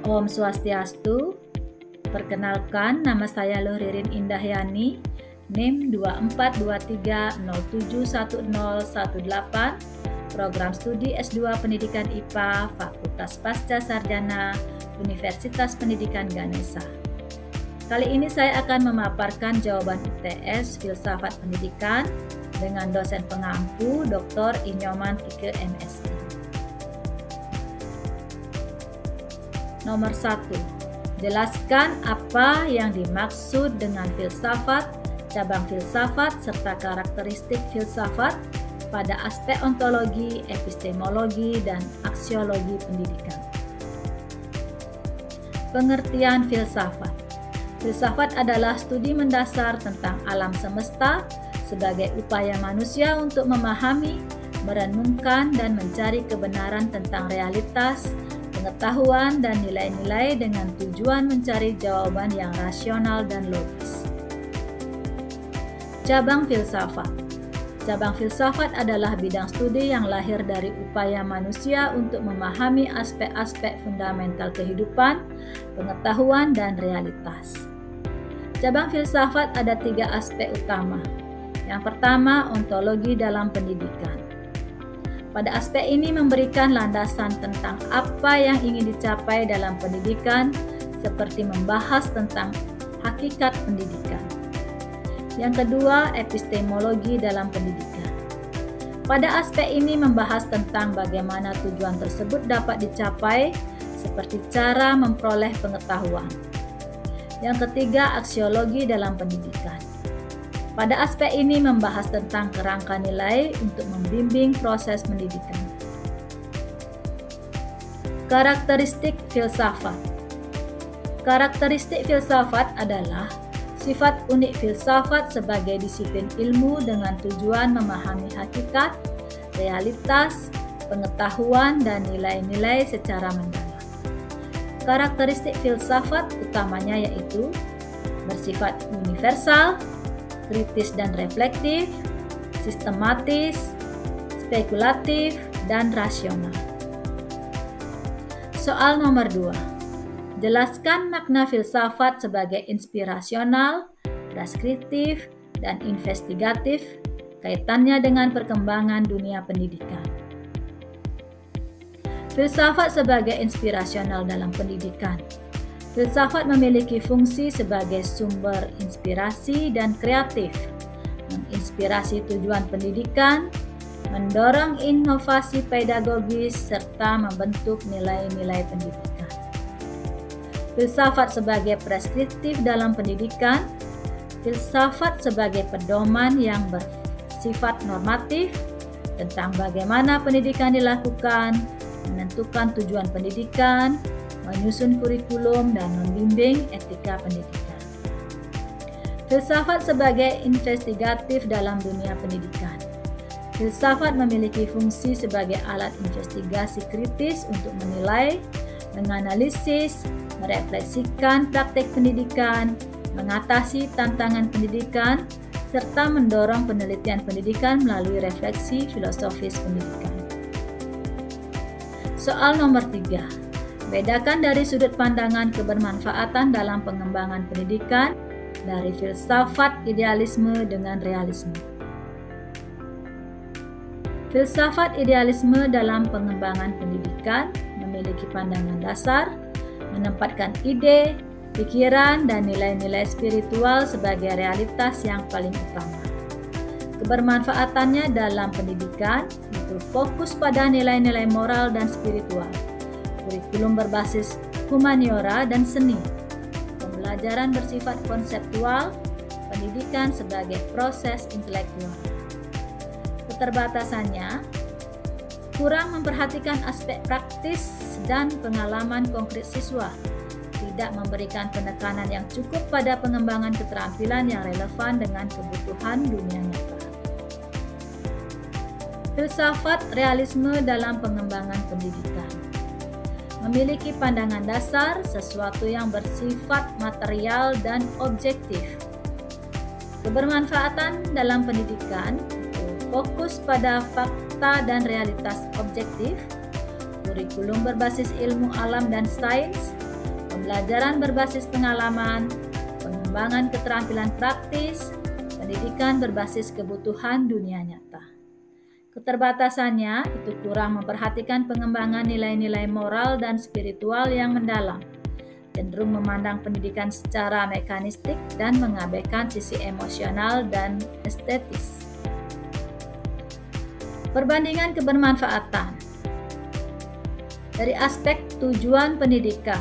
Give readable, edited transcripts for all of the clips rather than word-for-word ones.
Om Swastiastu. Perkenalkan, nama saya Ririn Indahyani, NIM 2423071018, Program Studi S2 Pendidikan IPA, Fakultas Pasca Sarjana, Universitas Pendidikan Ganesha. Kali ini saya akan memaparkan jawaban UTS Filsafat Pendidikan dengan dosen pengampu Dr. Inyoman Kike MSI. Nomor 1. Jelaskan apa yang dimaksud dengan filsafat, cabang filsafat, serta karakteristik filsafat pada aspek ontologi, epistemologi, dan aksiologi pendidikan. Pengertian filsafat. Filsafat adalah studi mendasar tentang alam semesta sebagai upaya manusia untuk memahami, merenungkan, dan mencari kebenaran tentang realitas, pengetahuan, dan nilai-nilai dengan tujuan mencari jawaban yang rasional dan logis. Cabang filsafat. Cabang filsafat adalah bidang studi yang lahir dari upaya manusia untuk memahami aspek-aspek fundamental kehidupan, pengetahuan, dan realitas. Cabang filsafat ada 3 aspek utama. Yang pertama, ontologi dalam pendidikan. Pada aspek ini memberikan landasan tentang apa yang ingin dicapai dalam pendidikan, seperti membahas tentang hakikat pendidikan. Yang kedua, epistemologi dalam pendidikan. Pada aspek ini membahas tentang bagaimana tujuan tersebut dapat dicapai, seperti cara memperoleh pengetahuan. Yang ketiga, aksiologi dalam pendidikan. Pada aspek ini membahas tentang kerangka nilai untuk membimbing proses pendidikan. Karakteristik filsafat. Karakteristik filsafat adalah sifat unik filsafat sebagai disiplin ilmu dengan tujuan memahami hakikat, realitas, pengetahuan, dan nilai-nilai secara mendalam. Karakteristik filsafat utamanya yaitu bersifat universal, kritis dan reflektif, sistematis, spekulatif, dan rasional. Soal nomor 2. Jelaskan makna filsafat sebagai inspirasional, preskriptif, dan investigatif, kaitannya dengan perkembangan dunia pendidikan. Filsafat sebagai inspirasional dalam pendidikan. Filsafat memiliki fungsi sebagai sumber inspirasi dan kreatif, menginspirasi tujuan pendidikan, mendorong inovasi pedagogis, serta membentuk nilai-nilai pendidikan. Filsafat sebagai preskriptif dalam pendidikan. Filsafat sebagai pedoman yang bersifat normatif tentang bagaimana pendidikan dilakukan, menentukan tujuan pendidikan, menyusun kurikulum, dan membimbing etika pendidikan. Filsafat sebagai investigatif dalam dunia pendidikan. Filsafat memiliki fungsi sebagai alat investigasi kritis untuk menilai, menganalisis, merefleksikan praktek pendidikan, mengatasi tantangan pendidikan, serta mendorong penelitian pendidikan melalui refleksi filosofis pendidikan. Soal nomor 3. Bedakan dari sudut pandangan kebermanfaatan dalam pengembangan pendidikan dari filsafat idealisme dengan realisme. Filsafat idealisme dalam pengembangan pendidikan memiliki pandangan dasar, menempatkan ide, pikiran, dan nilai-nilai spiritual sebagai realitas yang paling utama. Kebermanfaatannya dalam pendidikan itu fokus pada nilai-nilai moral dan spiritual, kurikulum berbasis humaniora dan seni, pembelajaran bersifat konseptual, pendidikan sebagai proses intelektual. Keterbatasannya, kurang memperhatikan aspek praktis dan pengalaman konkret siswa, tidak memberikan penekanan yang cukup pada pengembangan keterampilan yang relevan dengan kebutuhan dunia nyata. Filsafat realisme dalam pengembangan pendidikan. Memiliki pandangan dasar sesuatu yang bersifat material dan objektif. Kebermanfaatan dalam pendidikan fokus pada fakta dan realitas objektif, kurikulum berbasis ilmu alam dan sains, pembelajaran berbasis pengalaman, pengembangan keterampilan praktis, pendidikan berbasis kebutuhan dunia nyata. Keterbatasannya itu kurang memperhatikan pengembangan nilai-nilai moral dan spiritual yang mendalam, cenderung memandang pendidikan secara mekanistik dan mengabaikan sisi emosional dan estetis. Perbandingan kebermanfaatan. Dari aspek tujuan pendidikan,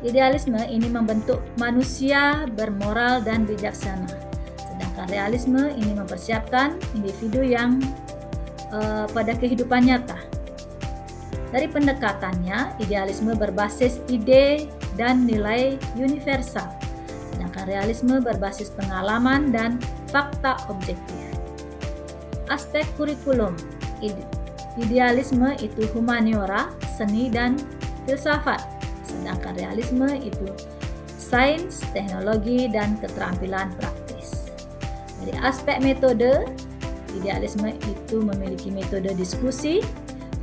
idealisme ini membentuk manusia bermoral dan bijaksana, sedangkan realisme ini mempersiapkan individu yang pada kehidupan nyata. Dari pendekatannya, idealisme berbasis ide dan nilai universal, sedangkan realisme berbasis pengalaman dan fakta objektif. Aspek kurikulum. Idealisme itu humaniora, seni dan filsafat, sedangkan realisme itu sains, teknologi dan keterampilan praktis. Dari aspek metode, idealisme itu memiliki metode diskusi,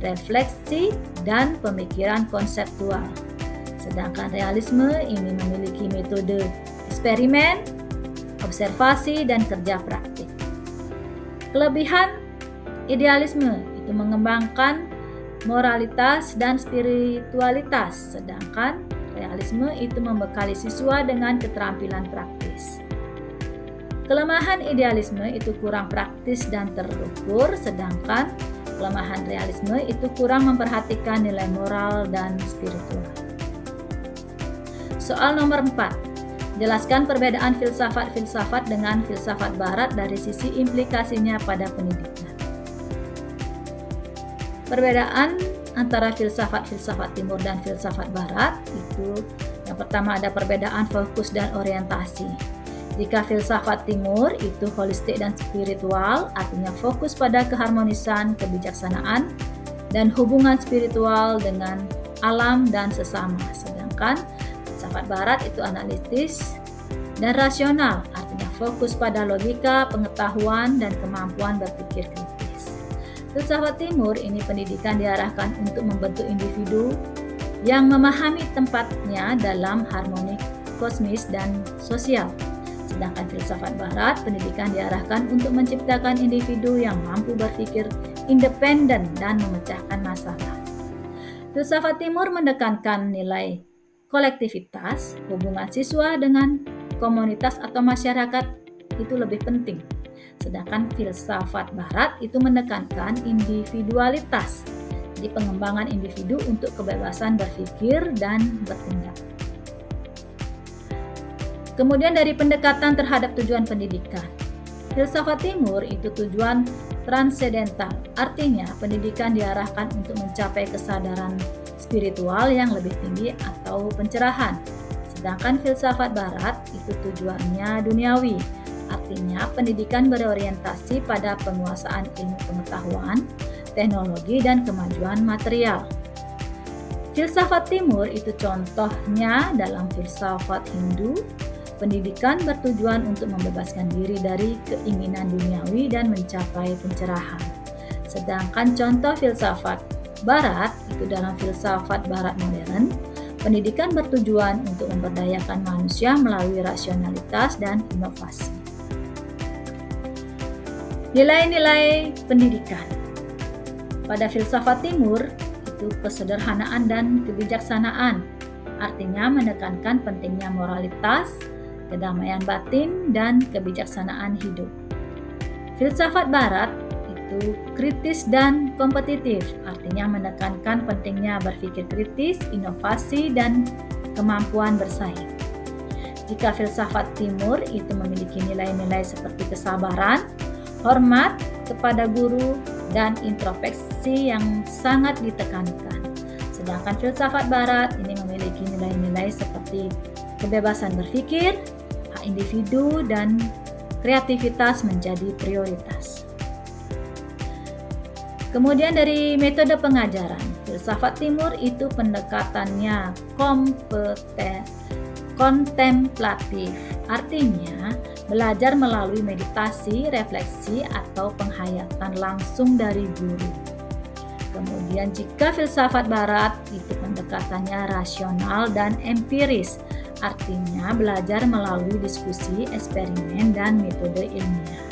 refleksi, dan pemikiran konseptual. Sedangkan realisme ini memiliki metode eksperimen, observasi, dan kerja praktik. Kelebihan idealisme itu mengembangkan moralitas dan spiritualitas, sedangkan realisme itu membekali siswa dengan keterampilan praktis. Kelemahan idealisme itu kurang praktis dan terukur, sedangkan kelemahan realisme itu kurang memperhatikan nilai moral dan spiritual. Soal nomor 4. Jelaskan perbedaan filsafat-filsafat dengan filsafat barat dari sisi implikasinya pada pendidikan. Perbedaan antara filsafat-filsafat timur dan filsafat barat itu yang pertama ada perbedaan fokus dan orientasi. Jika filsafat timur itu holistik dan spiritual, artinya fokus pada keharmonisan, kebijaksanaan, dan hubungan spiritual dengan alam dan sesama. Sedangkan filsafat barat itu analitis dan rasional, artinya fokus pada logika, pengetahuan, dan kemampuan berpikir kritis. Filsafat timur ini pendidikan diarahkan untuk membentuk individu yang memahami tempatnya dalam harmoni kosmis dan sosial. Sedangkan filsafat barat, pendidikan diarahkan untuk menciptakan individu yang mampu berpikir independen dan memecahkan masalah. Filsafat timur menekankan nilai kolektivitas, hubungan siswa dengan komunitas atau masyarakat itu lebih penting. Sedangkan filsafat barat itu menekankan individualitas, jadi pengembangan individu untuk kebebasan berpikir dan bertindak. Kemudian dari pendekatan terhadap tujuan pendidikan. Filsafat timur itu tujuan transendental, artinya pendidikan diarahkan untuk mencapai kesadaran spiritual yang lebih tinggi atau pencerahan. Sedangkan filsafat barat itu tujuannya duniawi, artinya pendidikan berorientasi pada penguasaan ilmu pengetahuan, teknologi, dan kemajuan material. Filsafat timur itu contohnya dalam filsafat Hindu. Pendidikan bertujuan untuk membebaskan diri dari keinginan duniawi dan mencapai pencerahan. Sedangkan contoh filsafat barat itu dalam filsafat barat modern, pendidikan bertujuan untuk memberdayakan manusia melalui rasionalitas dan inovasi. Nilai-nilai pendidikan. Pada filsafat timur itu kesederhanaan dan kebijaksanaan, artinya menekankan pentingnya moralitas, kedamaian batin, dan kebijaksanaan hidup. Filsafat barat itu kritis dan kompetitif, artinya menekankan pentingnya berpikir kritis, inovasi, dan kemampuan bersaing. Jika filsafat timur itu memiliki nilai-nilai seperti kesabaran, hormat kepada guru, dan introspeksi yang sangat ditekankan. Sedangkan filsafat barat ini memiliki nilai-nilai seperti kebebasan berpikir, hak individu, dan kreativitas menjadi prioritas. Kemudian dari metode pengajaran, filsafat timur itu pendekatannya kontemplatif, artinya belajar melalui meditasi, refleksi, atau penghayatan langsung dari guru. Kemudian jika filsafat barat itu pendekatannya rasional dan empiris, artinya belajar melalui diskusi, eksperimen, dan metode ilmiah.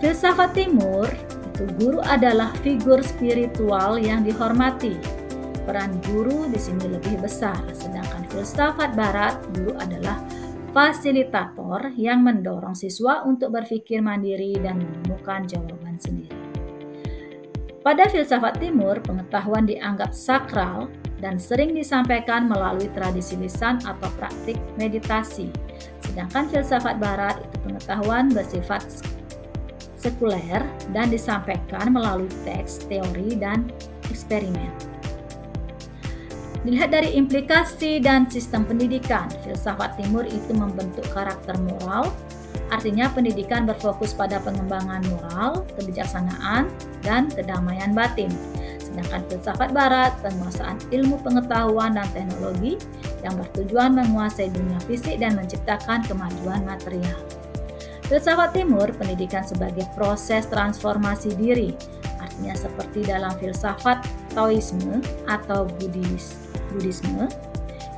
Filsafat Timur, itu guru adalah figur spiritual yang dihormati. Peran guru di sini lebih besar, sedangkan filsafat Barat, guru adalah fasilitator yang mendorong siswa untuk berpikir mandiri dan menemukan jawaban sendiri. Pada filsafat Timur, pengetahuan dianggap sakral dan sering disampaikan melalui tradisi lisan atau praktik meditasi. Sedangkan filsafat Barat itu pengetahuan bersifat sekuler dan disampaikan melalui teks, teori, dan eksperimen. Dilihat dari implikasi dan sistem pendidikan, filsafat Timur itu membentuk karakter moral, artinya pendidikan berfokus pada pengembangan moral, kebijaksanaan, dan kedamaian batin. Sedangkan filsafat Barat, penguasaan ilmu pengetahuan dan teknologi yang bertujuan menguasai dunia fisik dan menciptakan kemajuan material. Filsafat Timur, pendidikan sebagai proses transformasi diri, artinya seperti dalam filsafat Taoisme atau Buddhisme,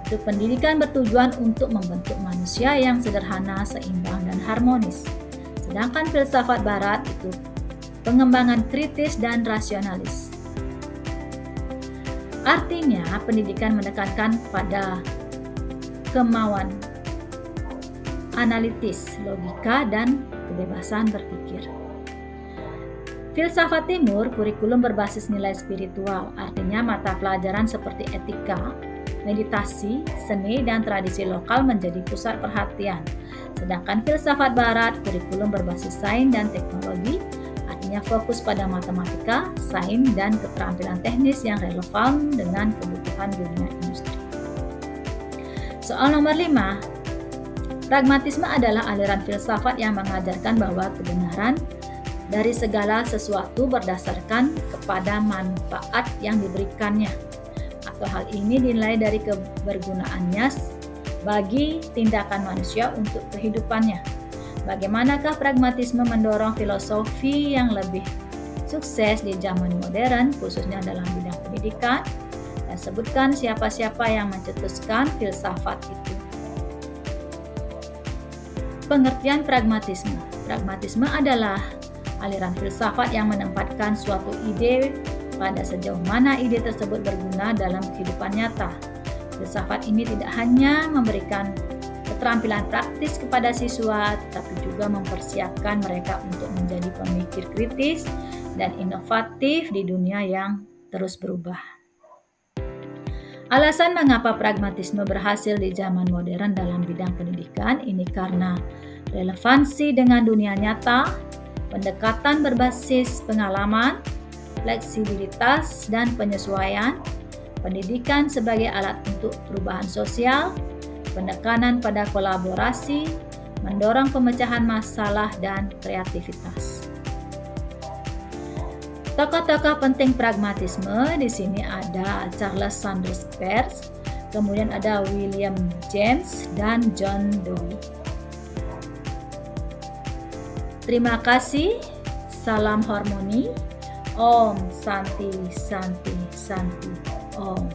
itu pendidikan bertujuan untuk membentuk manusia yang sederhana, seimbang, dan harmonis. Sedangkan filsafat Barat itu pengembangan kritis dan rasionalis. Artinya, pendidikan menekankan pada kemauan analitis, logika, dan kebebasan berpikir. Filsafat Timur, kurikulum berbasis nilai spiritual, artinya mata pelajaran seperti etika, meditasi, seni, dan tradisi lokal menjadi pusat perhatian. Sedangkan filsafat Barat, kurikulum berbasis sains dan teknologi, artinya fokus pada matematika, sains, dan keterampilan teknis yang relevan dengan kebutuhan dunia industri. Soal nomor 5, pragmatisme adalah aliran filsafat yang mengajarkan bahwa kebenaran dari segala sesuatu berdasarkan kepada manfaat yang diberikannya, atau hal ini dinilai dari kebergunaannya bagi tindakan manusia untuk kehidupannya. Bagaimanakah pragmatisme mendorong filosofi yang lebih sukses di zaman modern, khususnya dalam bidang pendidikan? Dan sebutkan siapa-siapa yang mencetuskan filsafat itu. Pengertian pragmatisme. Pragmatisme adalah aliran filsafat yang menempatkan suatu ide pada sejauh mana ide tersebut berguna dalam kehidupan nyata. Filsafat ini tidak hanya memberikan keterampilan praktis kepada siswa, tetapi juga mempersiapkan mereka untuk menjadi pemikir kritis dan inovatif di dunia yang terus berubah. Alasan mengapa pragmatisme berhasil di zaman modern dalam bidang pendidikan ini karena relevansi dengan dunia nyata, pendekatan berbasis pengalaman, fleksibilitas dan penyesuaian, pendidikan sebagai alat untuk perubahan sosial, penekanan pada kolaborasi, mendorong pemecahan masalah dan kreativitas. Tokoh-tokoh penting pragmatisme di sini ada Charles Sanders Peirce, kemudian ada William James dan John Dewey. Terima kasih, salam harmoni, Om Santi Santi Santi Om.